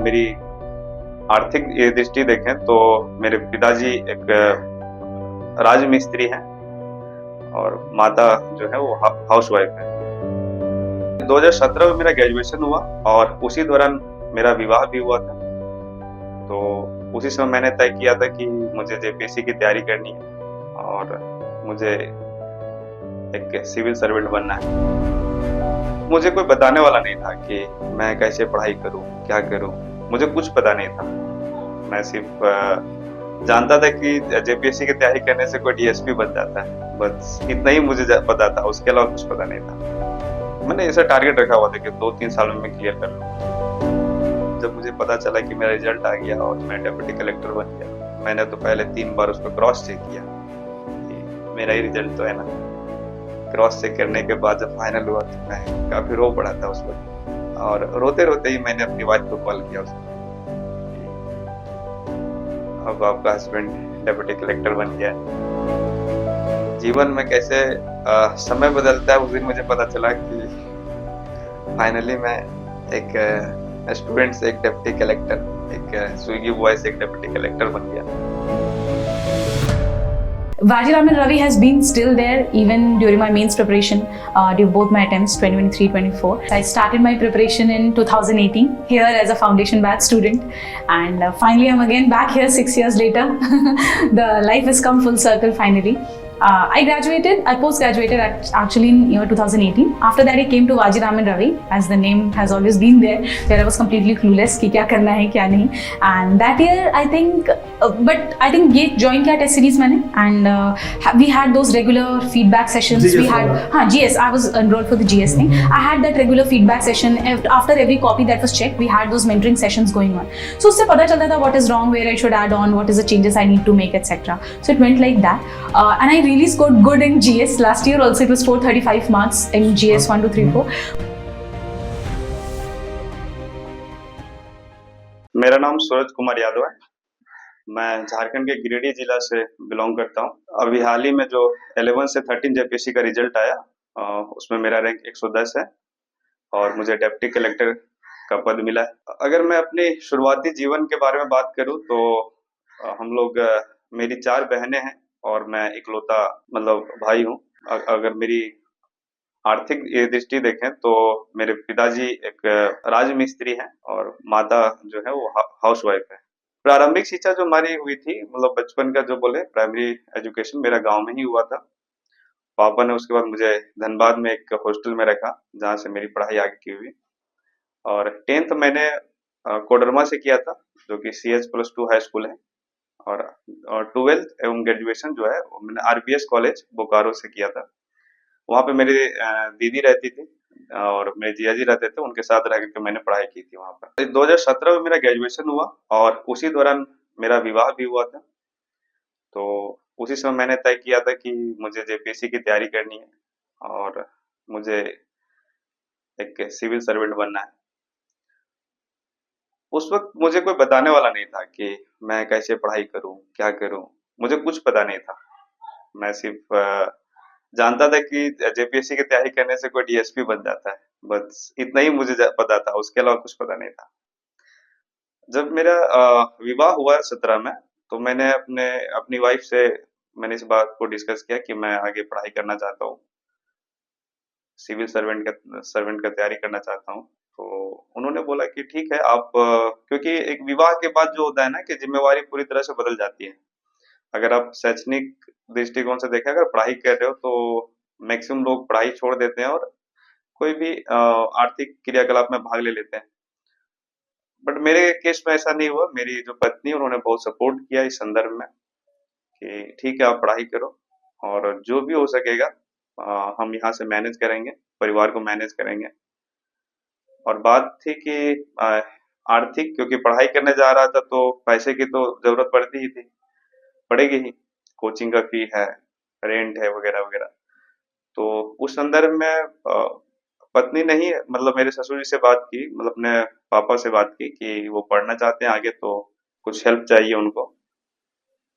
मेरी आर्थिक ये दृष्टि देखें तो मेरे पिताजी एक राजमिस्त्री हैं और माता जो है वो हाउस वाइफ है। 2017 में मेरा ग्रेजुएशन हुआ और उसी दौरान मेरा विवाह भी हुआ था। तो उसी समय मैंने तय किया था कि मुझे जेपीएससी की तैयारी करनी है और मुझे एक सिविल सर्वेंट बनना है। मुझे कोई बताने वाला नहीं था कि मैं कैसे पढ़ाई करूं, क्या करूं। मुझे कुछ पता नहीं था। मैं सिर्फ जानता था कि जेपीएससी की तैयारी करने से कोई डीएसपी बन जाता है, बस इतना ही मुझे पता था। उसके अलावा कुछ पता नहीं था। मैंने ऐसा टारगेट रखा हुआ था कि 2-3 सालों में क्लियर कर लूँ। जब मुझे पता चला कि मेरा रिजल्ट आ गया और मैं डिप्टी कलेक्टर बन गया, मैंने तो पहले 3 बार उसको क्रॉस चेक किया कि मेरा ही रिजल्ट तो है ना। क्रॉस चेक करने के बाद जब फाइनल हुआ तो मैं काफी रो पड़ा था उस वक्त, और रोते रोते ही मैंने अपनी वाइफ को कॉल किया उसको। अब आपका हस्बैंड डिप्टी कलेक्टर बन गया। जीवन में कैसे समय बदलता है, उस दिन मुझे पता चला कि फाइनली मैं एक स्टूडेंट से एक डिप्टी कलेक्टर, एक स्विगी बॉय से एक डिप्टी कलेक्टर बन गया। Vajiraman Ravi has been still there even during my mains preparation, during both my attempts 2023-24. I started my preparation in 2018 here as a foundation batch student, and finally I'm again back here 6 years later. The life has come full circle finally. I post-graduated actually in year 2018. After that I came to Vajiraman Ravi, as the name has always been there, where I was completely clueless कि क्या करना है क्या नहीं. And that year I think, but I think ये join किया test series मैंने, and we had those regular feedback sessions. GS we had GS. I was enrolled for the GS thing. I had that regular feedback session. After every copy that was checked, we had those mentoring sessions going on. So उससे पता चलता था what is wrong, where I should add on, what is the changes I need to make, etc. So it went like that, and I really scored good in GS. Last year also it was 435 marks in GS 1, 2, 3, 4. मेरा नाम सूरज कुमार यादव है। मैं झारखंड के गिरिडीह जिला से belong करता हूँ। अभी हाल ही में जो 11 से 13 जेपीएससी का रिजल्ट आया, उसमें मेरा रैंक 110 है और मुझे डिप्टी कलेक्टर का पद मिला है। अगर मैं अपने शुरुआती जीवन के बारे में बात करूं तो हम लोग, मेरी 4 बहनें हैं और मैं इकलौता मतलब भाई हूं। अगर मेरी आर्थिक ये दृष्टि देखें तो मेरे पिताजी एक राजमिस्त्री हैं और माता जो है वो हाउस वाइफ है। प्रारंभिक शिक्षा जो हमारी हुई थी, मतलब बचपन का जो बोले प्राइमरी एजुकेशन, मेरा गांव में ही हुआ था। पापा ने उसके बाद मुझे धनबाद में एक हॉस्टल में रखा, जहाँ से मेरी पढ़ाई आगे की हुई। और 10th मैंने कोडरमा से किया था, जो कि CH+2 हाई स्कूल है। और 12th एवं ग्रेजुएशन जो है वो मैंने RPS कॉलेज बोकारो से किया था। वहाँ पे मेरी दीदी रहती थी और मेरे जिया जी रहते थे, उनके साथ रह के मैंने पढ़ाई की थी वहाँ पर। 2017 में मेरा ग्रेजुएशन हुआ और उसी दौरान मेरा विवाह भी हुआ था। तो उसी समय मैंने तय किया था कि मुझे जेपीएससी की तैयारी करनी है और मुझे एक सिविल सर्वेंट बनना है। उस वक्त मुझे कोई बताने वाला नहीं था कि मैं कैसे पढ़ाई करूं, क्या करूं। मुझे कुछ पता नहीं था। मैं सिर्फ जानता था कि जेपीएससी की तैयारी करने से कोई डीएसपी बन जाता है, बस इतना ही मुझे पता था। उसके अलावा कुछ पता नहीं था। जब मेरा विवाह हुआ 17 में, तो मैंने अपनी वाइफ से मैंने इस बात को डिस्कस किया कि मैं आगे पढ़ाई करना चाहता हूँ, सिविल सर्वेंट का तैयारी करना चाहता हूँ। तो उन्होंने बोला कि ठीक है आप, क्योंकि एक विवाह के बाद जो होता है ना कि जिम्मेवारी पूरी तरह से बदल जाती है। अगर आप शैक्षणिक दृष्टिकोण से देखें, अगर पढ़ाई कर रहे हो तो मैक्सिमम लोग पढ़ाई छोड़ देते हैं और कोई भी आर्थिक क्रियाकलाप में भाग ले लेते हैं। बट मेरे केस में ऐसा नहीं हुआ। मेरी जो पत्नी, उन्होंने बहुत सपोर्ट किया इस संदर्भ में कि ठीक है आप पढ़ाई करो और जो भी हो सकेगा हम यहाँ से मैनेज करेंगे, परिवार को मैनेज करेंगे। और बात थी कि आर्थिक, क्योंकि पढ़ाई करने जा रहा था तो पैसे की तो जरूरत पड़ती ही थी, पड़ेगी ही। कोचिंग का फी है, रेंट है, वगैरह वगैरह। तो उस संदर्भ में पत्नी नहीं, मतलब मेरे ससुर जी से बात की, मतलब अपने पापा से बात की कि वो पढ़ना चाहते हैं आगे, तो कुछ हेल्प चाहिए उनको।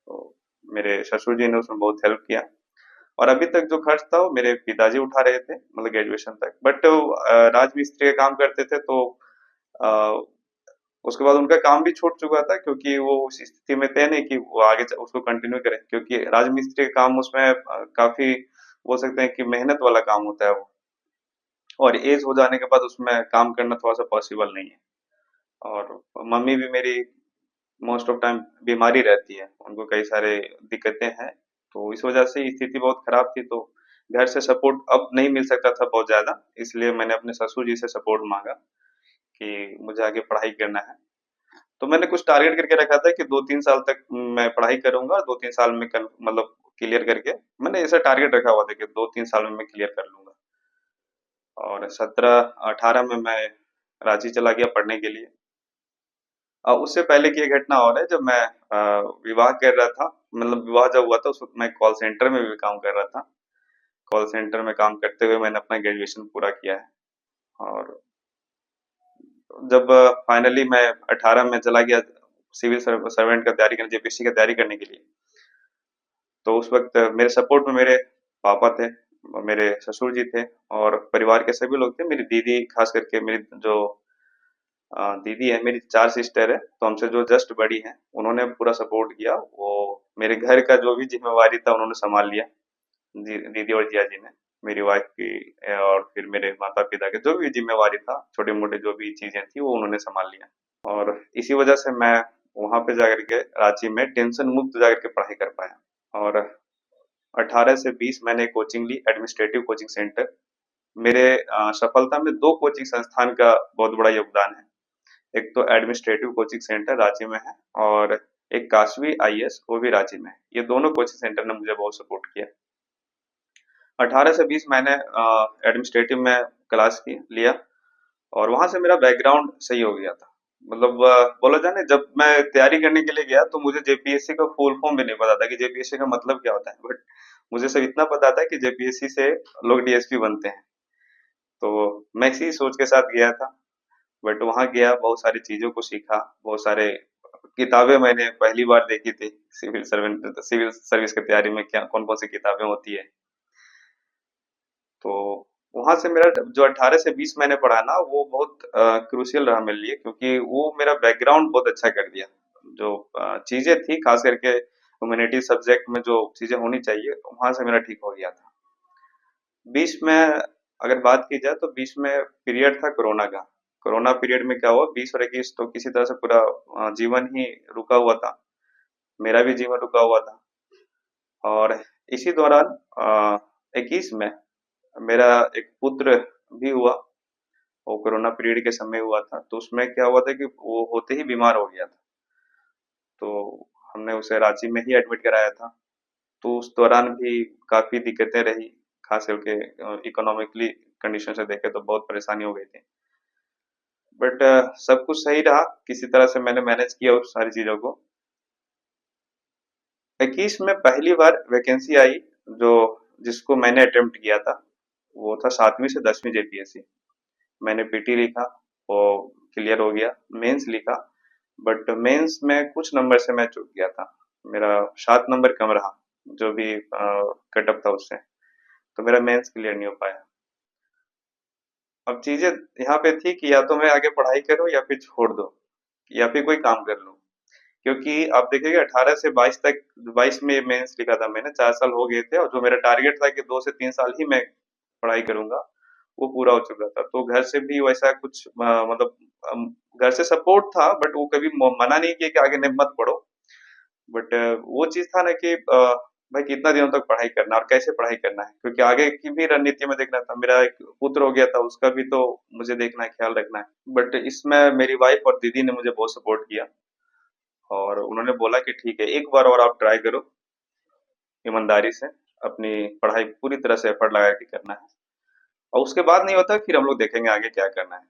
तो मेरे ससुर जी ने उसमें बहुत हेल्प किया और अभी तक जो खर्च था वो मेरे पिताजी उठा रहे थे, मतलब ग्रेजुएशन तक। बट राजमिस्त्री का काम करते थे, तो उसके बाद उनका काम भी छूट चुका था, क्योंकि वो उस स्थिति में थे नहीं कि वो आगे उसको कंटिन्यू करें, क्योंकि राजमिस्त्री का काम उसमें काफी बोल सकते हैं कि मेहनत वाला काम होता है वो, और एज हो जाने के बाद उसमें काम करना थोड़ा सा पॉसिबल नहीं है। और मम्मी भी मेरी मोस्ट ऑफ टाइम बीमारी रहती है, उनको कई सारे दिक्कतें हैं, तो इस वजह से स्थिति बहुत खराब थी, तो घर से सपोर्ट अब नहीं मिल सकता था बहुत ज्यादा, इसलिए मैंने अपने ससुर जी से सपोर्ट मांगा कि मुझे आगे पढ़ाई करना है। तो मैंने कुछ टारगेट करके रखा था कि 2-3 साल तक मैं पढ़ाई करूंगा, 2-3 साल में मतलब क्लियर करके, मैंने ऐसा टारगेट रखा हुआ था कि 2-3 साल में मैं क्लियर कर लूंगा। और 17-18 में मैं रांची चला गया पढ़ने के लिए। उससे पहले की एक घटना और है, जब मैं विवाह कर रहा था, मतलब विवाह जब हुआ था उस वक्त मैं कॉल सेंटर में भी काम कर रहा था। कॉल सेंटर में काम करते हुए मैंने अपना ग्रेजुएशन पूरा किया है। और जब फाइनली मैं 18 में चला गया सिविल सर्वेंट का तैयारी करने, जेपीएससी का तैयारी करने के लिए, तो उस वक्त मेरे सपोर्ट में मेरे पापा थे, मेरे ससुर जी थे, और परिवार के सभी लोग थे। मेरी दीदी, खास करके मेरी जो दीदी है, मेरी 4 सिस्टर है, तो हमसे जो जस्ट बड़ी हैं, उन्होंने पूरा सपोर्ट किया। वो मेरे घर का जो भी जिम्मेवारी था उन्होंने संभाल लिया, दीदी और जिया जी ने, मेरी वाइफ की, और फिर मेरे माता पिता के जो भी जिम्मेवारी था, छोटे मोटे जो भी चीजें थी वो उन्होंने संभाल लिया। और इसी वजह से मैं वहां पे जाकर के रांची में टेंशन मुक्त जाकर के पढ़ाई कर पाया। और 18 से 20 मैंने कोचिंग ली, एडमिनिस्ट्रेटिव कोचिंग सेंटर। मेरे सफलता में दो कोचिंग संस्थान का बहुत बड़ा योगदान है। एक तो एडमिनिस्ट्रेटिव कोचिंग सेंटर रांची में है, और एक काशवी आईएएस, वो भी रांची में है। ये दोनों कोचिंग सेंटर ने मुझे बहुत सपोर्ट किया। 18 से 20 मैंने एडमिनिस्ट्रेटिव में क्लास की लिया, और वहां से मेरा बैकग्राउंड सही हो गया था। मतलब बोला जाए ना, जब मैं तैयारी करने के लिए गया तो मुझे जेपीएससी का फुल फॉर्म भी नहीं पता था कि जेपीएससी का मतलब क्या होता है, बट मुझे सिर्फ इतना पता था कि जेपीएससी से लोग डीएसपी बनते हैं। तो मैं इसी सोच के साथ गया था। बट वहां गया, बहुत सारी चीजों को सीखा, बहुत सारे किताबें मैंने पहली बार देखी थी। सिविल सर्विस की तैयारी में क्या कौन कौन सी किताबें होती है। तो वहां से मेरा जो 18 से 20 मैंने पढ़ा ना, वो बहुत क्रूशियल रहा मेरे लिए, क्योंकि वो मेरा बैकग्राउंड बहुत अच्छा कर दिया। जो चीजें थी, खास करके ह्यूमैनिटी सब्जेक्ट में जो चीजें होनी चाहिए, वहां से मेरा ठीक हो गया था। 20 में अगर बात की जाए, तो 20 में पीरियड था कोरोना का। कोरोना पीरियड में क्या हुआ, 20 और 21 तो किसी तरह से पूरा जीवन ही रुका हुआ था। मेरा भी जीवन रुका हुआ था। और इसी दौरान 21 में मेरा एक पुत्र भी हुआ। वो कोरोना पीरियड के समय हुआ था, तो उसमें क्या हुआ था कि वो होते ही बीमार हो गया था। तो हमने उसे रांची में ही एडमिट कराया था। तो उस दौरान भी काफी दिक्कतें रही, खास करके इकोनॉमिकली कंडीशन से देखे तो बहुत परेशानी हो गई थी। बट सब कुछ सही रहा, किसी तरह से मैंने मैनेज किया उस सारी चीजों को। 21 में पहली बार वैकेंसी आई, जो जिसको मैंने अटेम्प्ट किया था, वो था 7वीं से 10वीं जेपीएससी। मैंने पीटी लिखा, वो क्लियर हो गया। मेंस लिखा, बट मेंस में कुछ नंबर से मैं चूक गया था। मेरा 7 नंबर कम रहा, जो भी कट ऑफ था उससे, तो मेरा मेंस क्लियर नहीं हो पाया। अब चीजें यहाँ पे थी कि या तो मैं आगे पढ़ाई करूँ या फिर छोड़ दो, या फिर कोई काम कर लूँ। क्योंकि आप देखिएगा 18 से 22 तक, 22 में मेंस लिखा था मैंने, 4 साल हो गए थे, और जो मेरा टारगेट था कि 2 से 3 साल ही मैं पढ़ाई करूंगा, वो पूरा हो चुका था। तो घर से भी वैसा कुछ मतलब घर से सपोर्ट था, बट वो कभी मना नहीं किया कि आगे नहीं मत पढ़ो। बट वो चीज था ना कि भाई कितना दिनों तक पढ़ाई करना और कैसे पढ़ाई करना है, क्योंकि आगे की भी रणनीति में देखना था। मेरा एक पुत्र हो गया था, उसका भी तो मुझे देखना है, ख्याल रखना है। बट इसमें मेरी वाइफ और दीदी ने मुझे बहुत सपोर्ट किया, और उन्होंने बोला कि ठीक है, एक बार और आप ट्राई करो, ईमानदारी से अपनी पढ़ाई पूरी तरह से एफर्ट लगा के करना है, और उसके बाद नहीं होता फिर हम लोग देखेंगे आगे क्या करना है।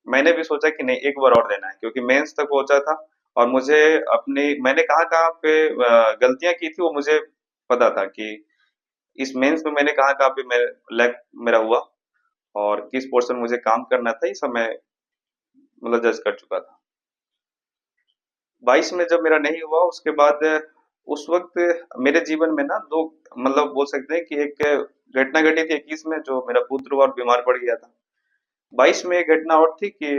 मैंने भी सोचा कि नहीं, एक बार और देना है, क्योंकि मेंस तक पहुंचा था, और मुझे अपनी मैंने कहाँ कहाँ पे गलतियां की थी वो मुझे पता था कि इस मेंस में मैंने कहाँ कहाँ पे लैक मेरा हुआ, और किस पोर्शन मुझे काम करना था, ये सब मैं मतलब जज कर चुका था। 22 में जब मेरा नहीं हुआ, उसके बाद उस वक्त मेरे जीवन में ना दो, मतलब बोल सकते हैं कि एक घटना घटी थी 21 में, जो मेरा पुत्र हुआ और बीमार पड़ गया था। 22 में एक घटना और थी कि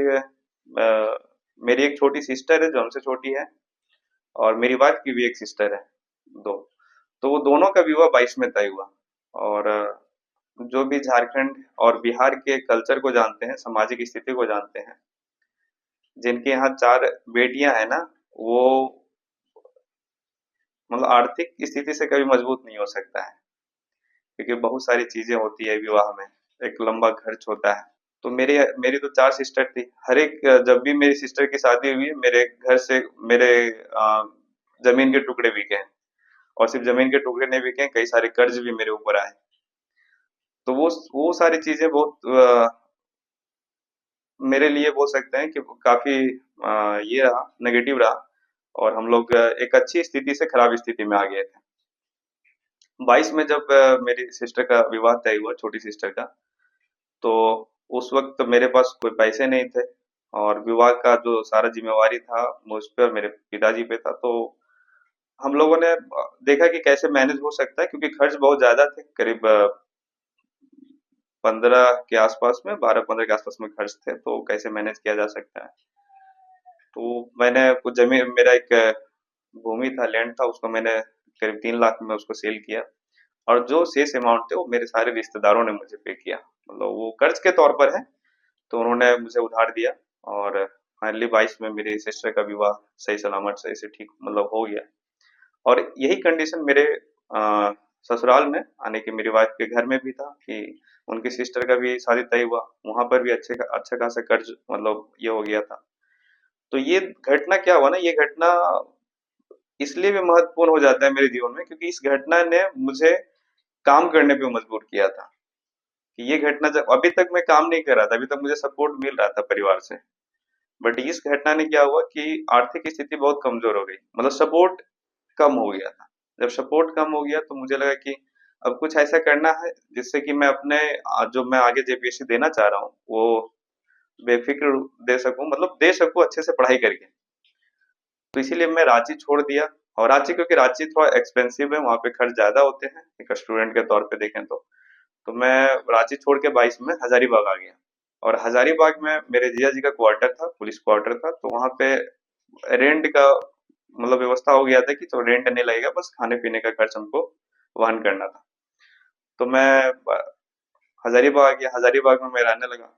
मेरी एक छोटी सिस्टर है जो हमसे छोटी है, और मेरी वाइफ की भी एक सिस्टर है, दो। तो वो दोनों का विवाह 22 में तय हुआ। और जो भी झारखंड और बिहार के कल्चर को जानते हैं, सामाजिक स्थिति को जानते हैं, जिनके यहाँ 4 बेटियां हैं ना, वो मतलब आर्थिक स्थिति से कभी मजबूत नहीं हो सकता है, क्योंकि बहुत सारी चीजें होती है विवाह में, एक लंबा खर्च होता है। तो मेरे मेरी तो 4 सिस्टर थी। हर एक जब भी मेरी सिस्टर की शादी हुई है, मेरे घर से मेरे जमीन के टुकड़े बिके हैं। और सिर्फ जमीन के टुकड़े नहीं बिके हैं, कई सारे कर्ज भी मेरे ऊपर आए। तो वो सारी चीजें बहुत मेरे लिए बोल सकते हैं कि काफी ये रहा, नेगेटिव रहा। और हम लोग एक अच्छी स्थिति से खराब स्थिति में आ गए थे। 22 में जब मेरी सिस्टर का विवाह तय हुआ, छोटी सिस्टर का, तो उस वक्त मेरे पास कोई पैसे नहीं थे, और विवाह का जो सारा जिम्मेवारी था मुझ पे और मेरे पिताजी पे था। तो हम लोगों ने देखा कि कैसे मैनेज हो सकता है, क्योंकि खर्च बहुत ज्यादा थे, करीब 15 के आसपास में, 12-15 के आसपास में खर्च थे, तो कैसे मैनेज किया जा सकता है। तो मैंने कुछ जमीन, मेरा एक भूमि था, लैंड था, उसको मैंने करीब 3 लाख में उसको सेल किया। और जो शेष अमाउंट थे वो मेरे सारे रिश्तेदारों ने मुझे पे किया, मतलब वो कर्ज के तौर पर है, तो उन्होंने मुझे उधार दिया। और फाइनली 22 में मेरी सिस्टर का विवाह सही सलामत, सही से ठीक मतलब हो गया। और यही कंडीशन मेरे अ, ससुराल में आने की, मेरी वाइफ के घर में भी था कि उनकी सिस्टर का भी शादी तय हुआ, वहां पर भी अच्छा खासा कर्ज मतलब ये हो गया था। तो ये घटना क्या हुआ ना, ये घटना इसलिए भी महत्वपूर्ण हो जाता है मेरे जीवन में, क्योंकि इस घटना ने मुझे काम करने पे मजबूर किया था। कि ये घटना, जब अभी तक मैं काम नहीं कर रहा था, अभी तक मुझे सपोर्ट मिल रहा था परिवार से, बट इस घटना ने क्या हुआ कि आर्थिक स्थिति बहुत कमजोर हो गई, मतलब सपोर्ट कम हो गया था। जब सपोर्ट कम हो गया तो मुझे लगा कि अब कुछ ऐसा करना है जिससे कि मैं अपने जो मैं आगे जेपीएससी देना चाह रहा हूँ वो बेफिक्र दे सकूं, मतलब दे सकूं अच्छे से पढ़ाई करके। तो इसीलिए मैं रांची छोड़ दिया। और रांची, क्योंकि रांची थोड़ा एक्सपेंसिव है, वहाँ पे खर्च ज्यादा होते हैं एक स्टूडेंट के तौर पे देखें तो मैं रांची छोड़ के 22 में हजारीबाग आ गया। और हजारीबाग में मेरे जीजा जी का क्वार्टर था, पुलिस क्वार्टर था, तो वहाँ पे रेंट का मतलब व्यवस्था हो गया था कि तो रेंट नहीं लगेगा, बस खाने पीने का खर्च हमको वहन करना था। तो मैं हजारीबाग आ गया, हजारीबाग में मैं रहने लगा।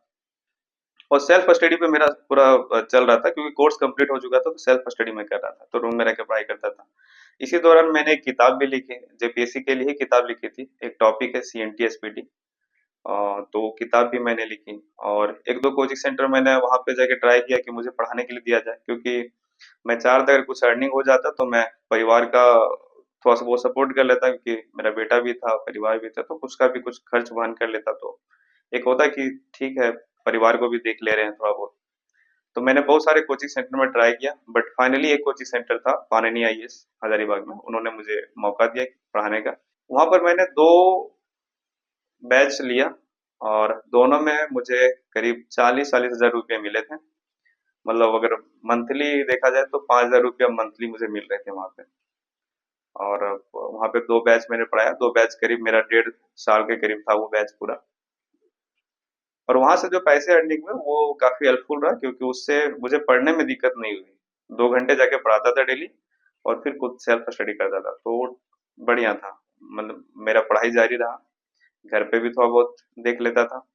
और सेल्फ स्टडी पे मेरा पूरा चल रहा था, क्योंकि कोर्स कंप्लीट हो चुका था, तो सेल्फ स्टडी में कर रहा था, तो रूम में रह के पढ़ाई करता था। इसी दौरान मैंने एक किताब भी लिखी, जेपीएससी के लिए ही किताब लिखी थी। एक टॉपिक है सीएनटी एसपीटी, तो किताब भी मैंने लिखी। और एक दो कोचिंग सेंटर मैंने वहां पे जाके ट्राई किया कि मुझे पढ़ाने के लिए दिया जाए, क्योंकि मैं चाह रहा था अगर कुछ अर्निंग हो जाता तो मैं परिवार का थोड़ा सा बहुत सपोर्ट कर लेता, क्योंकि मेरा बेटा भी था, परिवार भी था, तो उसका भी कुछ खर्च वहन कर लेता। तो एक होता कि ठीक है, परिवार को भी देख ले रहे हैं थोड़ा बहुत। तो मैंने बहुत सारे कोचिंग सेंटर में ट्राई किया, बट फाइनली एक कोचिंग सेंटर था, पाननी आईएएस हजारीबाग में, उन्होंने मुझे मौका दिया पढ़ाने का। वहां पर मैंने 2 बैच लिया, और दोनों में मुझे करीब 40-40 हजार रुपये मिले थे। मतलब अगर मंथली देखा जाए तो 5 हजार रुपया मंथली मुझे मिल रहे थे वहां पे। और वहां पे 2 बैच मैंने पढ़ाया, 2 बैच करीब मेरा 1.5 साल के करीब था वो बैच पूरा। और वहां से जो पैसे अर्निंग हुए वो काफी हेल्पफुल रहा, क्योंकि उससे मुझे पढ़ने में दिक्कत नहीं हुई। 2 घंटे जाके पढ़ाता था डेली, और फिर खुद सेल्फ स्टडी करता था, तो बढ़िया था। मतलब मेरा पढ़ाई जारी रहा, घर पे भी थोड़ा बहुत देख लेता था।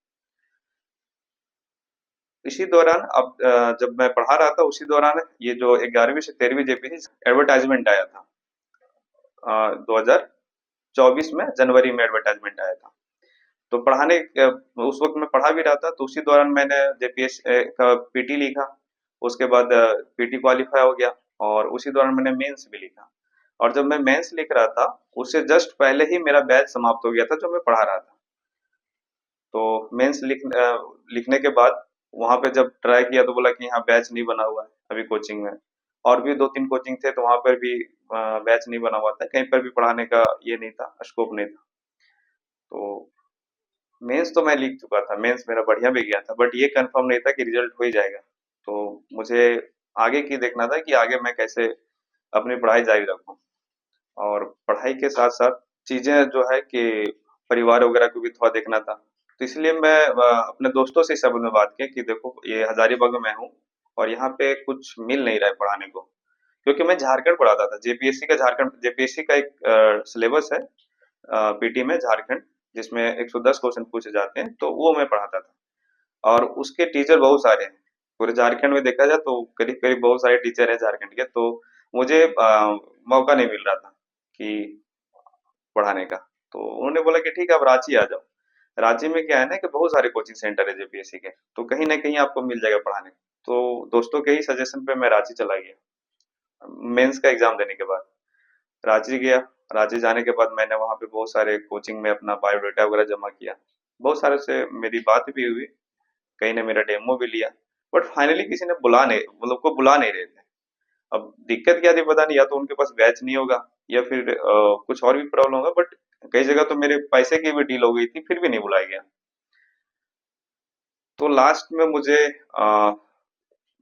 इसी दौरान अब जब मैं पढ़ा रहा था, उसी दौरान ये जो 11वीं से 13वीं जेपीसी एडवर्टाइजमेंट आया था। 2024 में जनवरी में एडवर्टाइजमेंट आया था। तो उस वक्त मैं पढ़ा भी रहा था, तो उसी दौरान मैंने जेपीएस का पीटी लिखा। उसके बाद पीटी क्वालिफाई हो गया, और उसी दौरान मैंने मेंस भी लिखा। और जब मैं मेंस लिख रहा था, उससे जस्ट पहले ही मेरा बैच समाप्त हो गया था जो मैं पढ़ा रहा था। तो मेंस लिखने के बाद वहां पे जब ट्राई किया तो बोला कि यहाँ बैच नहीं बना हुआ है अभी कोचिंग में। और भी 2-3 कोचिंग थे, तो वहां पर भी बैच नहीं बना हुआ था, कहीं पर भी पढ़ाने का ये नहीं था, स्कोप नहीं था। तो मेंस तो मैं लिख चुका था, मेंस मेरा बढ़िया भी गया था, बट ये कंफर्म नहीं था कि रिजल्ट हो ही जाएगा। तो मुझे आगे की देखना था कि आगे मैं कैसे अपनी पढ़ाई जारी रखूं। और पढ़ाई के साथ साथ चीजें जो है कि परिवार वगैरह को भी थोड़ा देखना था। तो इसलिए मैं अपने दोस्तों से इस संबंध में बात की कि देखो, ये हजारीबाग में मैं हूँ, और यहाँ पे कुछ मिल नहीं रहा है पढ़ाने को, क्योंकि मैं झारखंड पढ़ाता था। जेपीएससी का झारखंड, जेपीएससी का एक सिलेबस है पीटी में झारखंड, जिसमें 110 क्वेश्चन पूछे जाते हैं, तो वो मैं पढ़ाता था। और उसके टीचर बहुत सारे हैं, पूरे झारखंड में देखा जाए तो करीब करीब बहुत सारे टीचर हैं झारखंड के। तो मुझे मौका नहीं मिल रहा था कि पढ़ाने का। तो उन्होंने बोला कि ठीक है, आप रांची आ जाओ। रांची में क्या है ना कि बहुत सारे कोचिंग सेंटर है जेपीएससी के, तो कहीं ना कहीं आपको मिल जाएगा पढ़ाने। तो दोस्तों के ही सजेशन पे मैं रांची चला गया मेंस का एग्जाम देने के बाद। रांची गया। रांची जाने के बाद मैंने वहाँ पे बहुत सारे कोचिंग में अपना बायोडाटा वगैरह जमा किया। बहुत सारे से मेरी बात भी हुई, कहीं ने मेरा डेमो भी लिया, बट फाइनली किसी ने बुला नहीं, मतलब को बुला नहीं रहे थे। अब दिक्कत क्या थी पता नहीं, या तो उनके पास बैच नहीं होगा, या फिर कुछ और भी प्रॉब्लम होगा, बट कई जगह तो मेरे पैसे की भी डील हो गई थी, फिर भी नहीं बुलाया गया। तो लास्ट में मुझे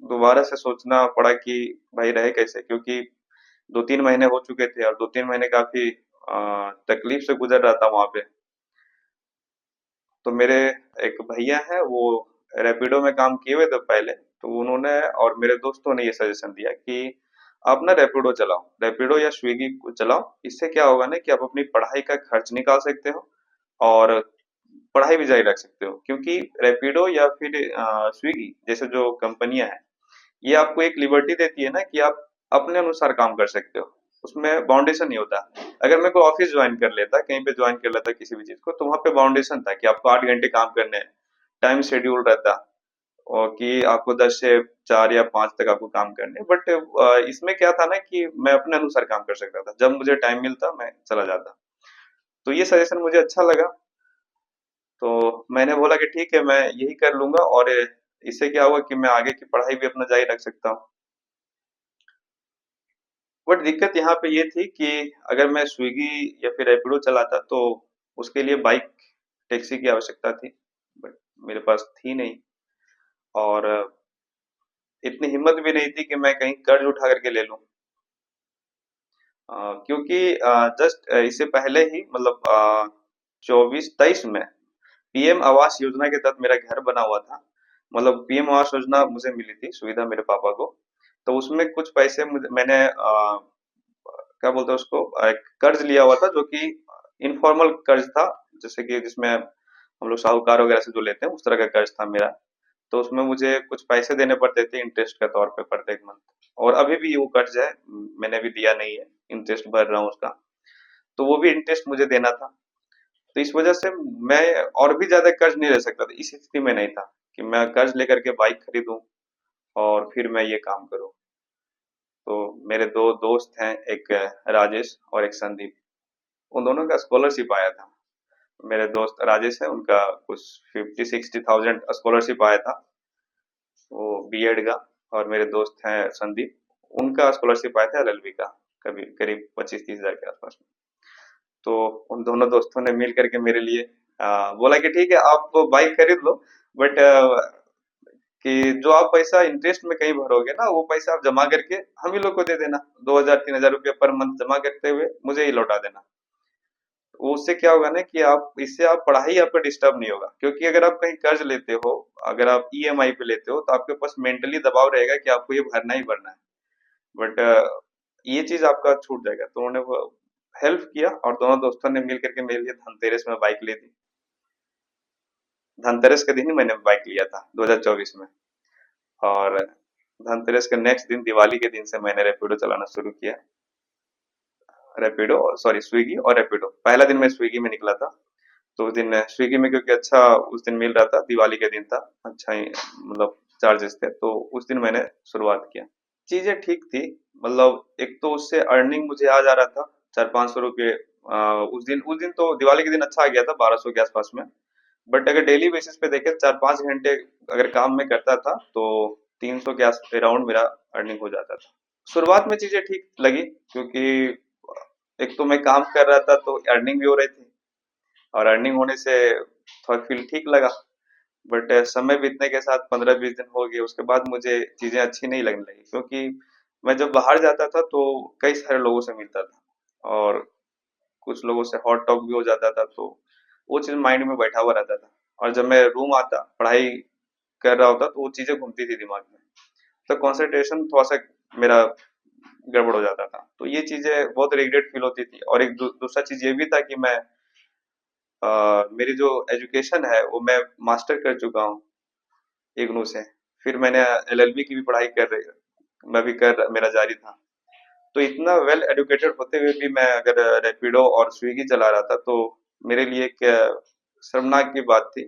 दोबारा से सोचना पड़ा कि भाई रहे कैसे, क्योंकि 2-3 महीने हो चुके थे और 2-3 महीने काफी तकलीफ से गुजर रहा था वहां पे। तो मेरे एक भैया हैं, वो रैपिडो में काम किए हुए थे पहले, तो उन्होंने और मेरे दोस्तों ने ये सजेशन दिया कि आप ना रैपिडो चलाओ, रैपिडो या स्विगी को चलाओ। इससे क्या होगा ना कि आप अपनी पढ़ाई का खर्च निकाल सकते हो और पढ़ाई भी जारी रख सकते हो, क्योंकि रैपिडो या फिर स्विगी जैसे जो कंपनियां हैं, ये आपको एक लिबर्टी देती है ना कि आप अपने अनुसार काम कर सकते हो। उसमें बाउंडेशन नहीं होता। अगर मैं कोई ऑफिस ज्वाइन कर लेता, कहीं पे ज्वाइन कर लेता किसी भी चीज को, तो वहां पे बाउंडेशन था कि आपको 8 घंटे काम करने हैं, टाइम शेड्यूल रहता, और कि आपको 10 से 4 या 5 तक आपको काम करने। बट इसमें क्या था ना कि मैं अपने अनुसार काम कर सकता था, जब मुझे टाइम मिलता मैं चला जाता। तो ये सजेशन मुझे अच्छा लगा, तो मैंने बोला कि ठीक है, मैं यही कर लूंगा, और इससे क्या होगा कि मैं आगे की पढ़ाई भी अपना जारी रख सकता हूँ। बट दिक्कत यहाँ पे ये थी कि अगर मैं स्विगी या फिर रैपिडो चलाता तो उसके लिए बाइक टैक्सी की आवश्यकता थी, बट मेरे पास थी नहीं। और इतनी हिम्मत भी नहीं थी कि मैं कहीं कर्ज उठा करके ले लूं। क्योंकि जस्ट इससे पहले ही, मतलब 24-23 में पीएम आवास योजना के तहत मेरा घर बना हुआ था। मतलब पीएम आवास योजना मुझे मिली थी सुविधा मेरे पापा को। तो उसमें कुछ पैसे मैंने क्या बोलते हैं उसको, एक कर्ज लिया हुआ था, जो कि इनफॉर्मल कर्ज था, जैसे कि जिसमें हम लोग साहूकार वगैरह से जो लेते हैं उस तरह का कर्ज था मेरा। तो उसमें मुझे कुछ पैसे देने पड़ते थे इंटरेस्ट के तौर पे प्रत्येक मंथ। और अभी भी वो कर्ज है, मैंने भी दिया नहीं है, इंटरेस्ट भर रहा हूँ उसका। तो वो भी इंटरेस्ट मुझे देना था। तो इस वजह से मैं और भी ज्यादा कर्ज नहीं ले सकता था, इस स्थिति में नहीं था कि मैं कर्ज लेकर के बाइक खरीदूं और फिर मैं ये काम करूं। तो मेरे दो दोस्त हैं, एक राजेश और एक संदीप, उन दोनों का स्कॉलरशिप आया था। मेरे दोस्त राजेश है, उनका कुछ 50-60 थाउजेंड स्कॉलरशिप आया था, वो बीएड का। और मेरे दोस्त हैं संदीप, उनका स्कॉलरशिप आया था एलएलबी का, कभी करीब 25-30 हजार के आसपास में। तो उन दोनों दोस्तों ने मिल करके मेरे लिए बोला कि ठीक है, आप बाइक खरीद लो, बट कि जो आप पैसा इंटरेस्ट में कहीं भरोगे ना, वो पैसा आप जमा करके हम ही लोग को दे देना, 2,000-3,000 रुपया पर मंथ जमा करते हुए मुझे ही लौटा देना। वो उससे क्या होगा ना कि आप इससे, आप पढ़ाई आपका डिस्टर्ब नहीं होगा, क्योंकि अगर आप कहीं कर्ज लेते हो, अगर आप ईएमआई पे लेते हो, तो आपके पास मेंटली दबाव रहेगा कि आपको ये भरना ही भरना है। बट ये चीज आपका छूट जाएगा। तो उन्होंने हेल्प किया, और दोनों दोस्तों ने मिल करके मेरे लिए धनतेरस में बाइक ली थी। धनतेरस के दिन ही मैंने बाइक लिया था 2024 में। और धनतेरस के नेक्स्ट दिन, दिवाली के दिन से मैंने रैपिडो चलाना शुरू किया। रैपिडो, सॉरी, स्विगी और रैपिडो। पहला दिन मैं स्विगी में निकला था, तो उस दिन स्विगी में क्योंकि अच्छा उस दिन मिल रहा था, दिवाली के दिन था, अच्छा ही मतलब चार्जेस थे, तो उस दिन मैंने शुरुआत किया। चीजें ठीक थी, मतलब एक तो उससे अर्निंग मुझे आ जा रहा था 400-500 रुपये। उस दिन तो दिवाली के दिन अच्छा आ गया था 1200 के आसपास में। बट अगर डेली बेसिस पे देखें, 4-5 घंटे अगर काम में करता था, तो 300 के आस अराउंड मेरा अर्निंग हो जाता था। शुरुआत में चीजें ठीक लगी, क्योंकि एक तो मैं काम कर रहा था तो अर्निंग भी हो रही थी, और अर्निंग होने से थोड़ा फील ठीक लगा। बट समय बीतने के साथ 15-20 दिन हो गए, उसके बाद मुझे चीजें अच्छी नहीं लगने लगी, क्योंकि मैं जब बाहर जाता था तो कई सारे लोगों से मिलता था, और कुछ लोगों से हॉट टॉक भी हो जाता था, तो वो चीज माइंड में बैठा हुआ रहता था। और जब मैं रूम आता, पढ़ाई कर रहा होता, तो वो चीजें घूमती थी दिमाग में। तो कंसंट्रेशन थोड़ा-सा मेरा गड़बड़ हो जाता था। तो ये चीज़ें बहुत रिग्रेट फील होती थी और एक दूसरा चीज़ ये भी था कि मेरी जो एजुकेशन है वो मैं मास्टर कर चुका हूँ इग्नू से। फिर मैंने एलएलबी की भी पढ़ाई मैं भी कर मेरा जारी था। तो इतना वेल एजुकेटेड होते हुए भी मैं अगर रैपिडो और स्विगी चला रहा था तो मेरे लिए एक शर्मनाक की बात थी।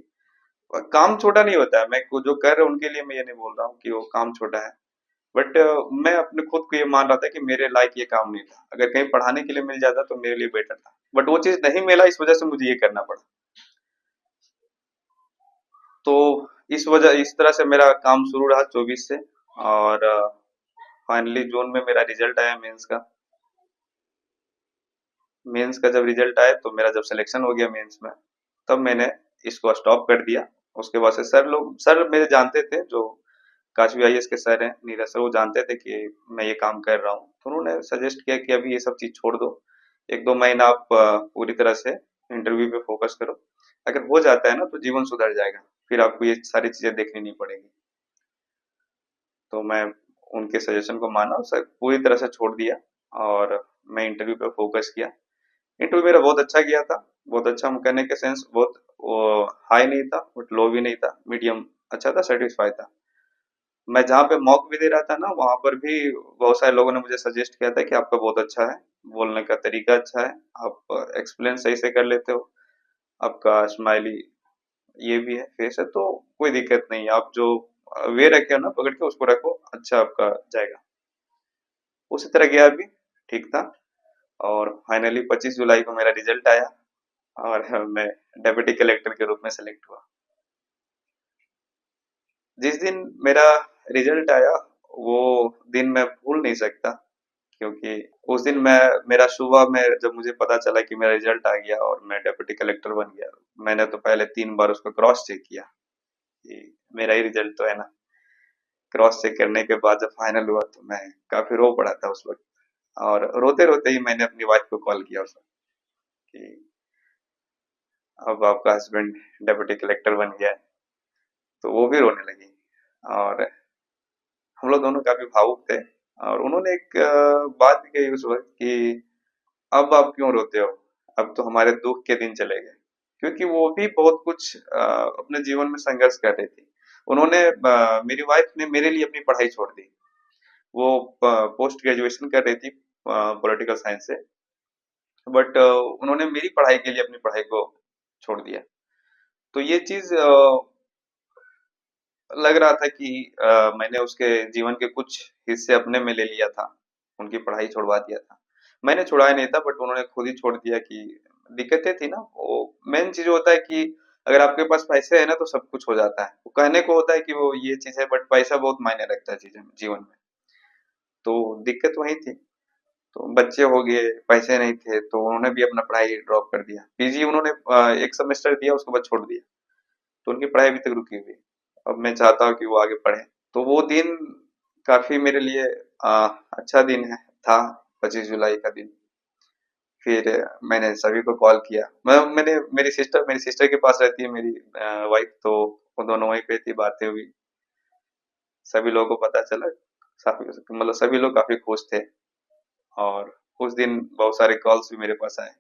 काम छोटा नहीं होता है, जो कर रहे हैं उनके लिए मैं ये नहीं बोल रहा हूँ कि वो काम छोटा है, बट मैं अपने खुद को ये मान रहा था कि मेरे लायक ये काम नहीं था। अगर कहीं पढ़ाने के लिए मिल जाता तो मेरे लिए बेटर था, बट वो चीज नहीं मिला, इस वजह से मुझे ये करना पड़ा। तो इस तरह से मेरा काम शुरू रहा 24 से। और फाइनली जून में मेरा रिजल्ट आया मेंस का। मेंस का जब रिजल्ट आया तो मेरा जब सिलेक्शन हो गया मेंस में, तब मैंने इसको स्टॉप कर दिया। उसके बाद से सर मेरे जानते थे, जो काशवी आईएएस के सर हैं नीरज सर, वो जानते थे कि मैं ये काम कर रहा हूँ, तो उन्होंने सजेस्ट किया कि अभी ये सब चीज छोड़ दो। 1-2 महीना आप पूरी तरह से इंटरव्यू पे फोकस करो। अगर हो जाता है ना तो जीवन सुधर जाएगा, फिर आपको ये सारी चीजें देखनी नहीं पड़ेगी। तो मैं उनके सजेशन को माना, उसे पूरी तरह से छोड़ दिया और मैं इंटरव्यू पे फोकस किया। इंटरव्यू मेरा बहुत अच्छा गया था। बहुत अच्छा हम कहने के सेंस, बहुत वो हाई नहीं था बट लो भी नहीं था, मीडियम अच्छा था, सेटिस्फाई था। मैं जहाँ पे मॉक भी दे रहा था ना, वहां पर भी बहुत सारे लोगों ने मुझे सजेस्ट किया था कि आपका बहुत अच्छा है, बोलने का तरीका अच्छा है, आप एक्सप्लेन सही से कर लेते हो, आपका स्माइली ये भी है, फेस है, तो कोई दिक्कत नहीं है। आप जो वे रखे हो ना पकड़ के, उसको रखो, अच्छा आपका जाएगा। उसी तरह गया भी, ठीक था। और फाइनली 25 जुलाई को मेरा रिजल्ट आया और मैं डेप्यूटी कलेक्टर के रूप में सेलेक्ट हुआ। जिस दिन मेरा रिजल्ट आया, वो दिन मैं भूल नहीं सकता, क्योंकि उस दिन मेरा सुबह में जब मुझे पता चला कि मेरा रिजल्ट आ गया और मैं डेप्यूटी कलेक्टर बन गया, मैंने तो पहले 3 बार उसको क्रॉस चेक किया कि मेरा ही रिजल्ट तो है ना। क्रॉस चेक करने के बाद जब फाइनल हुआ तो मैं काफी रो पड़ा था उस वक्त। और रोते रोते ही मैंने अपनी वाइफ को कॉल किया उस वक्त कि अब आपका हस्बैंड डेप्यूटी कलेक्टर बन गया है। तो वो भी रोने लगी और हम लोग दोनों काफी भावुक थे। और उन्होंने एक बात भी कही उस वक्त कि अब आप क्यों रोते हो, अब तो हमारे दुख के दिन चले गए। क्योंकि वो भी बहुत कुछ अपने जीवन में संघर्ष कर रही थी। मेरी वाइफ ने मेरे लिए अपनी पढ़ाई छोड़ दी। वो पोस्ट ग्रेजुएशन कर रही थी पॉलिटिकल साइंस से, बट उन्होंने मेरी पढ़ाई के लिए अपनी पढ़ाई को छोड़ दिया। तो ये चीज लग रहा था कि मैंने उसके जीवन के कुछ हिस्से अपने में ले लिया था, उनकी पढ़ाई छुड़वा दिया था। मैंने छुड़ाया नहीं था, बट उन्होंने खुद ही छोड़ दिया कि दिक्कतें थी ना। वो मेन चीज होता है कि अगर आपके पास पैसे है ना तो सब कुछ हो जाता है। वो कहने को होता है कि वो ये चीज है, बट पैसा बहुत मायने रखता है चीजें जीवन में। तो दिक्कत वही थी। तो बच्चे हो गए, पैसे नहीं थे, तो उन्होंने भी अपना पढ़ाई ड्रॉप कर दिया। पीजी उन्होंने 1 सेमेस्टर दिया, उसके बाद छोड़ दिया। तो उनकी पढ़ाई अभी तक रुकी हुई है। अब मैं चाहता हूँ कि वो आगे पढ़े। तो वो दिन काफी मेरे लिए अच्छा दिन था, 25 जुलाई का दिन। फिर मैंने सभी को कॉल किया। मैंने मेरी सिस्टर के पास रहती है मेरी वाइफ, तो वो दोनों वहीं पे थी, बातें हुई, सभी लोगों को पता चला। मतलब सभी लोग काफी खुश थे। और उस दिन बहुत सारे कॉल्स भी मेरे पास आए।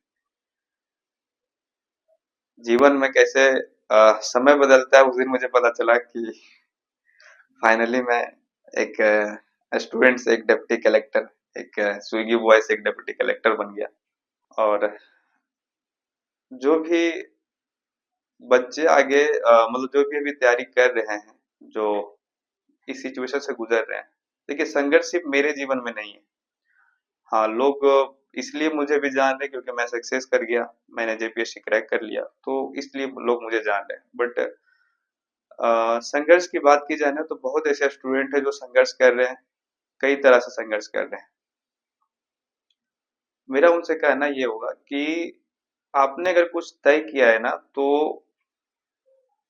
जीवन में कैसे समय बदलता है, उस दिन मुझे पता चला कि फाइनली मैं एक स्टूडेंट से एक डिप्टी कलेक्टर, एक स्विगी बॉय से एक डिप्टी कलेक्टर बन गया। और जो भी बच्चे आगे मतलब जो भी अभी तैयारी कर रहे हैं, जो इस सिचुएशन से गुजर रहे हैं, देखिए संघर्ष सिर्फ मेरे जीवन में नहीं है। हाँ, लोग इसलिए मुझे भी जान रहे हैं क्योंकि मैं सक्सेस कर गया, मैंने जेपीएससी क्रैक कर लिया, तो इसलिए लोग मुझे जान रहे हैं। बट संघर्ष की बात की जाए ना तो बहुत ऐसे स्टूडेंट हैं जो संघर्ष कर रहे हैं, कई तरह से संघर्ष कर रहे हैं। मेरा उनसे कहना ये होगा कि आपने अगर कुछ तय किया है ना, तो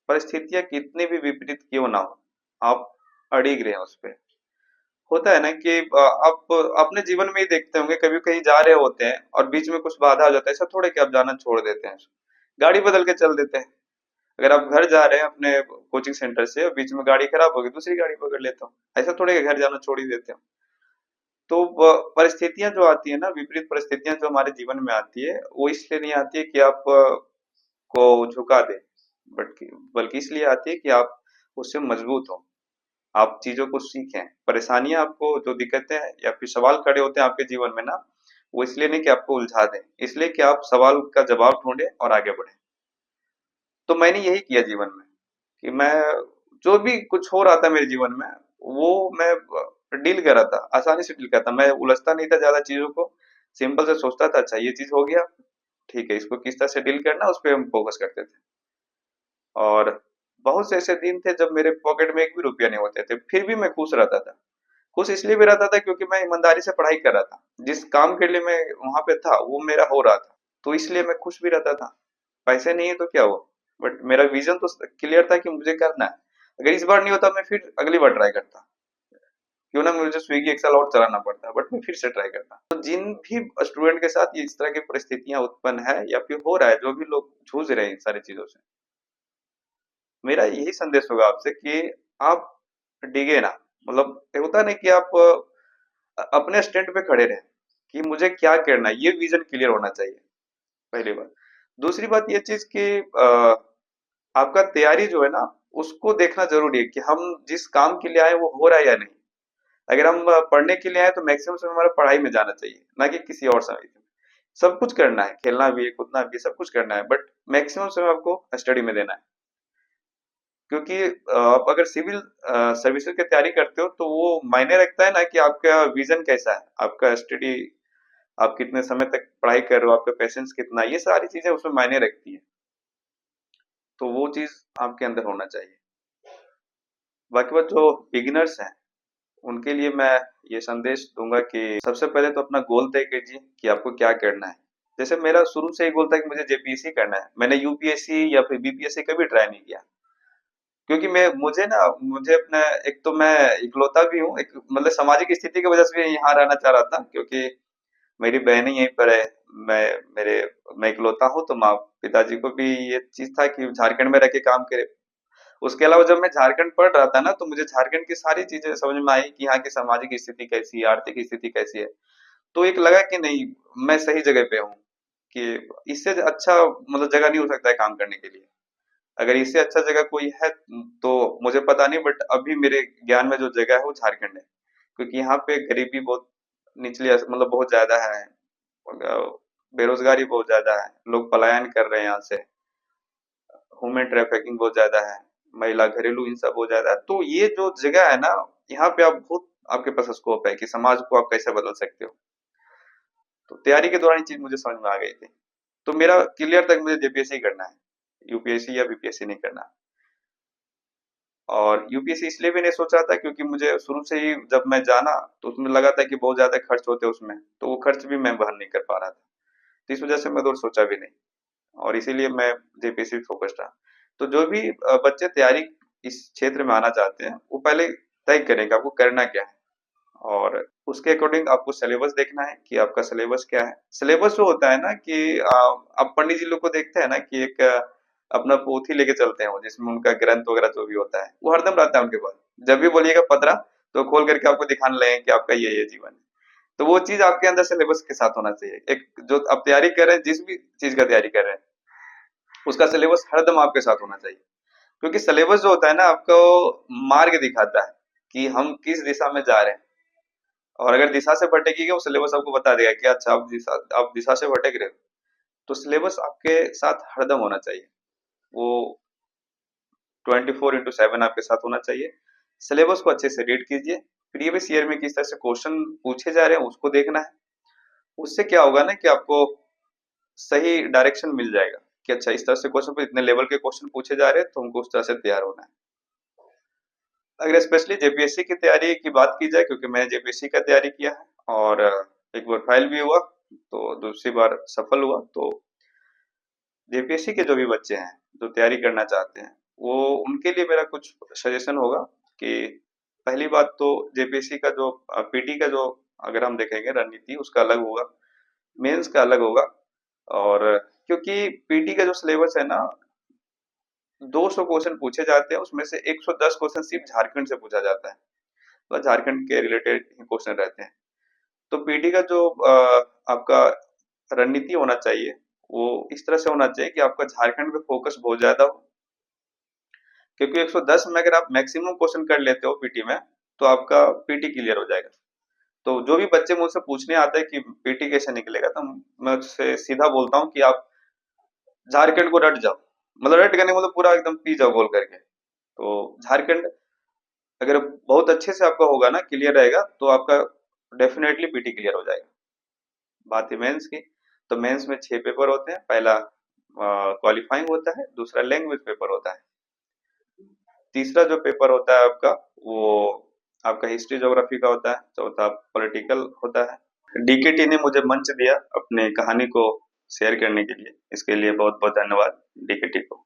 परिस्थितियां कितनी भी विपरीत क्यों ना हो, आप अड़िग रहे हैं उस पे। होता है ना कि आप अपने जीवन में ही देखते होंगे, कभी कहीं जा रहे होते हैं और बीच में कुछ बाधा हो जाता है, ऐसा थोड़े कि आप जाना छोड़ देते हैं, गाड़ी बदल के चल देते हैं। अगर आप घर जा रहे हैं अपने कोचिंग सेंटर से और बीच में गाड़ी खराब होगी, दूसरी गाड़ी पकड़ लेता हूँ। ऐसा थोड़ी है घर जाना छोड़ ही देते हो। तो परिस्थितियां जो आती है ना, विपरीत परिस्थितियां जो हमारे जीवन में आती है, वो इसलिए नहीं आती है कि आप को झुका दे, बल्कि बल्कि इसलिए आती है कि आप उससे मजबूत हो, आप चीजों को सीखें। परेशानियां आपको जो दिक्कतें हैं या फिर सवाल खड़े होते हैं आपके जीवन में ना, वो इसलिए नहीं कि आपको उलझा दें, इसलिए कि आप सवाल का जवाब ढूंढें और आगे बढ़ें। तो मैंने यही किया जीवन में कि मैं जो भी कुछ हो रहा था मेरे जीवन में, वो मैं डील कर रहा था, आसानी से डील करता, मैं उलझता नहीं था ज्यादा चीजों को। सिंपल से सोचता था, अच्छा ये चीज हो गया, ठीक है, इसको किस तरह से डील करना, उस पर हम फोकस करते थे। और बहुत से ऐसे दिन थे जब मेरे पॉकेट में एक भी रुपया नहीं होते थे, फिर भी मैं खुश रहता था। खुश इसलिए भी रहता था क्योंकि मैं ईमानदारी से पढ़ाई कर रहा था, जिस काम के लिए मैं वहां पे था वो मेरा हो रहा था, तो इसलिए मैं खुश भी रहता था। पैसे नहीं है तो क्या हुआ, बट मेरा विजन तो क्लियर था कि मुझे करना है। अगर इस बार नहीं होता मैं फिर अगली बार ट्राई करता, क्यों ना मुझे स्विगी एक साल और चलाना पड़ता, बट मैं फिर से ट्राई करता। तो जिन भी स्टूडेंट के साथ ये इस तरह की परिस्थितियां उत्पन्न है या फिर हो रहा है, जो भी लोग जूझ रहे हैं इन सारी चीजों से, मेरा यही संदेश होगा आपसे कि आप डिगे ना। मतलब ये होता नहीं कि आप अपने स्टैंड पे खड़े रहें कि मुझे क्या करना है, ये विजन क्लियर होना चाहिए, पहली बात। दूसरी बात ये चीज कि आपका तैयारी जो है ना, उसको देखना जरूरी है कि हम जिस काम के लिए आए वो हो रहा है या नहीं। अगर हम पढ़ने के लिए आए तो मैक्सिमम समय हमारा पढ़ाई में जाना चाहिए, ना कि किसी और समय में। सब कुछ करना है, खेलना भी है, कूदना भी है, सब कुछ करना है, बट मैक्सिमम समय आपको स्टडी में देना है। क्योंकि आप अगर सिविल सर्विसेज की तैयारी करते हो तो वो मायने रखता है ना कि आपका विजन कैसा है, आपका स्टडी, आप कितने समय तक पढ़ाई कर रहे हो, आपका पेशेंस कितना है, ये सारी चीजें उसमें मायने रखती है। तो वो चीज आपके अंदर होना चाहिए। बाकी बात जो बिगिनर्स हैं उनके लिए मैं ये संदेश दूंगा कि सबसे पहले तो अपना गोल तय कीजिए कि आपको क्या करना है। जैसे मेरा शुरू से ही गोल था कि मुझे जेपीएससी करना है, मैंने यूपीएससी या फिर बीपीएससी कभी ट्राई नहीं किया। क्योंकि मैं मुझे ना मुझे अपना, एक तो मैं इकलौता भी हूँ, एक मतलब सामाजिक स्थिति की वजह से भी यहाँ रहना चाह रहा था, क्योंकि मेरी बहनें यहीं पर है, मैं मेरे मैं इकलौता हूँ, तो माँ पिताजी को भी ये चीज था कि झारखंड में रह के काम करे। उसके अलावा जब मैं झारखंड पढ़ रहा था ना, तो मुझे झारखंड की सारी चीजें समझ में आई कि यहाँ की सामाजिक स्थिति कैसी है, आर्थिक स्थिति कैसी है। तो एक लगा कि नहीं, मैं सही जगह पे हूँ, कि इससे अच्छा मतलब जगह नहीं हो सकता है काम करने के लिए। अगर इससे अच्छा जगह कोई है तो मुझे पता नहीं, बट अभी मेरे ज्ञान में जो जगह है वो झारखंड है। क्योंकि यहाँ पे गरीबी बहुत निचली मतलब बहुत ज्यादा है, बेरोजगारी बहुत ज्यादा है, लोग पलायन कर रहे हैं यहाँ से, ह्यूमन ट्रैफिकिंग बहुत ज्यादा है, महिला घरेलू हिंसा बहुत ज्यादा है। तो ये जो जगह है ना, यहाँ पे आप बहुत, आपके पास स्कोप है कि समाज को आप कैसे बदल सकते हो। तो तैयारी के दौरान ये चीज मुझे समझ में आ गई थी। तो मेरा क्लियर तक मुझे जेपीएससी करना है, यूपीएससी या बीपीएससी नहीं करना। और यूपीएससी इसलिए भी नहीं सोच रहा था क्योंकि मुझे शुरू से ही जब मैं जाना तो उसमें लगा था कि बहुत ज्यादा खर्च होते हैं उसमें, तो वो खर्च भी मैं वहन नहीं कर पा रहा था। तो इस वजह से मैं और सोचा भी नहीं, और इसीलिए मैं जेपीएससी फोकस्ड रहा। तो जो भी बच्चे तैयारी इस क्षेत्र में आना चाहते हैं, वो पहले तय करें कि आपको करना क्या है, और उसके अकॉर्डिंग आपको सिलेबस देखना है कि आपका सिलेबस क्या है। सिलेबस जो होता है ना कि आप पंडित जी लोग को देखते हैं ना कि एक अपना पोथी लेके चलते हैं वो, जिसमें उनका ग्रंथ वगैरह जो भी होता है वो हरदम रहता है उनके पास। जब भी बोलिएगा पदरा, तो खोल करके आपको दिखाने लगेंगे कि आपका ये जीवन है। तो वो चीज आपके अंदर सिलेबस के साथ होना चाहिए। एक जो आप तैयारी कर रहे हैं, जिस भी चीज का तैयारी कर रहे हैं, उसका सिलेबस हरदम आपके साथ होना चाहिए। क्योंकि सिलेबस जो होता है ना, आपको मार्ग दिखाता है कि हम किस दिशा में जा रहे हैं। और अगर दिशा से भटकेंगे, वो सिलेबस आपको बता देगा कि अच्छा आप दिशा से भटक रहे हो। तो सिलेबस आपके साथ हरदम होना चाहिए, वो 24/7 आपके साथ होना चाहिए। सिलेबस को अच्छे से रीड कीजिए, प्रीवियस ईयर में किस तरह से क्वेश्चन पूछे जा रहे हैं उसको देखना है। उससे क्या होगा ना कि आपको सही डायरेक्शन मिल जाएगा कि अच्छा इस तरह से क्वेश्चन पे इतने लेवल के क्वेश्चन पूछे जा रहे हैं, तो हमको उस तरह से तैयार होना है। अगर स्पेशली जेपीएससी की तैयारी की बात की जाए, क्योंकि मैंने जेपीएससी का तैयारी किया है और एक बार फाइल भी हुआ, तो दूसरी बार सफल हुआ। तो जेपीएससी के जो भी बच्चे हैं जो तैयारी करना चाहते हैं, वो उनके लिए मेरा कुछ सजेशन होगा कि पहली बात तो जेपीएससी का जो पीटी का जो अगर हम देखेंगे रणनीति, उसका अलग होगा, मेंस का अलग होगा। और क्योंकि पीटी का जो सिलेबस है ना, 200 क्वेश्चन पूछे जाते हैं, उसमें से 110 क्वेश्चन सिर्फ झारखंड से पूछा जाता है, मतलब झारखंड के रिलेटेड क्वेश्चन रहते हैं। तो पीटी का जो आपका रणनीति होना चाहिए, वो इस तरह से होना चाहिए कि आपका झारखंड पे फोकस बहुत ज्यादा हो, क्योंकि 110 में अगर आप मैक्सिमम क्वेश्चन कर लेते हो पीटी में, तो आपका पीटी क्लियर हो जाएगा। तो जो भी बच्चे मुझसे पूछने आते हैं कि पीटी कैसे निकलेगा, तो मैं उससे सीधा बोलता हूँ कि आप झारखंड को रट जाओ, मतलब रट करने मतलब पूरा एकदम पी जाओ बोल करके। तो झारखंड अगर बहुत अच्छे से आपका होगा ना, क्लियर रहेगा, तो आपका डेफिनेटली पीटी क्लियर हो जाएगा। बात है मेंस की, तो मेंस में 6 पेपर होते हैं। पहला क्वालिफाइंग होता है, दूसरा लैंग्वेज पेपर होता है, तीसरा जो पेपर होता है आपका, वो आपका हिस्ट्री ज्योग्राफी का होता है, चौथा पॉलिटिकल होता है। डीकेटी ने मुझे मंच दिया अपने कहानी को शेयर करने के लिए, इसके लिए बहुत बहुत धन्यवाद डीकेटी को।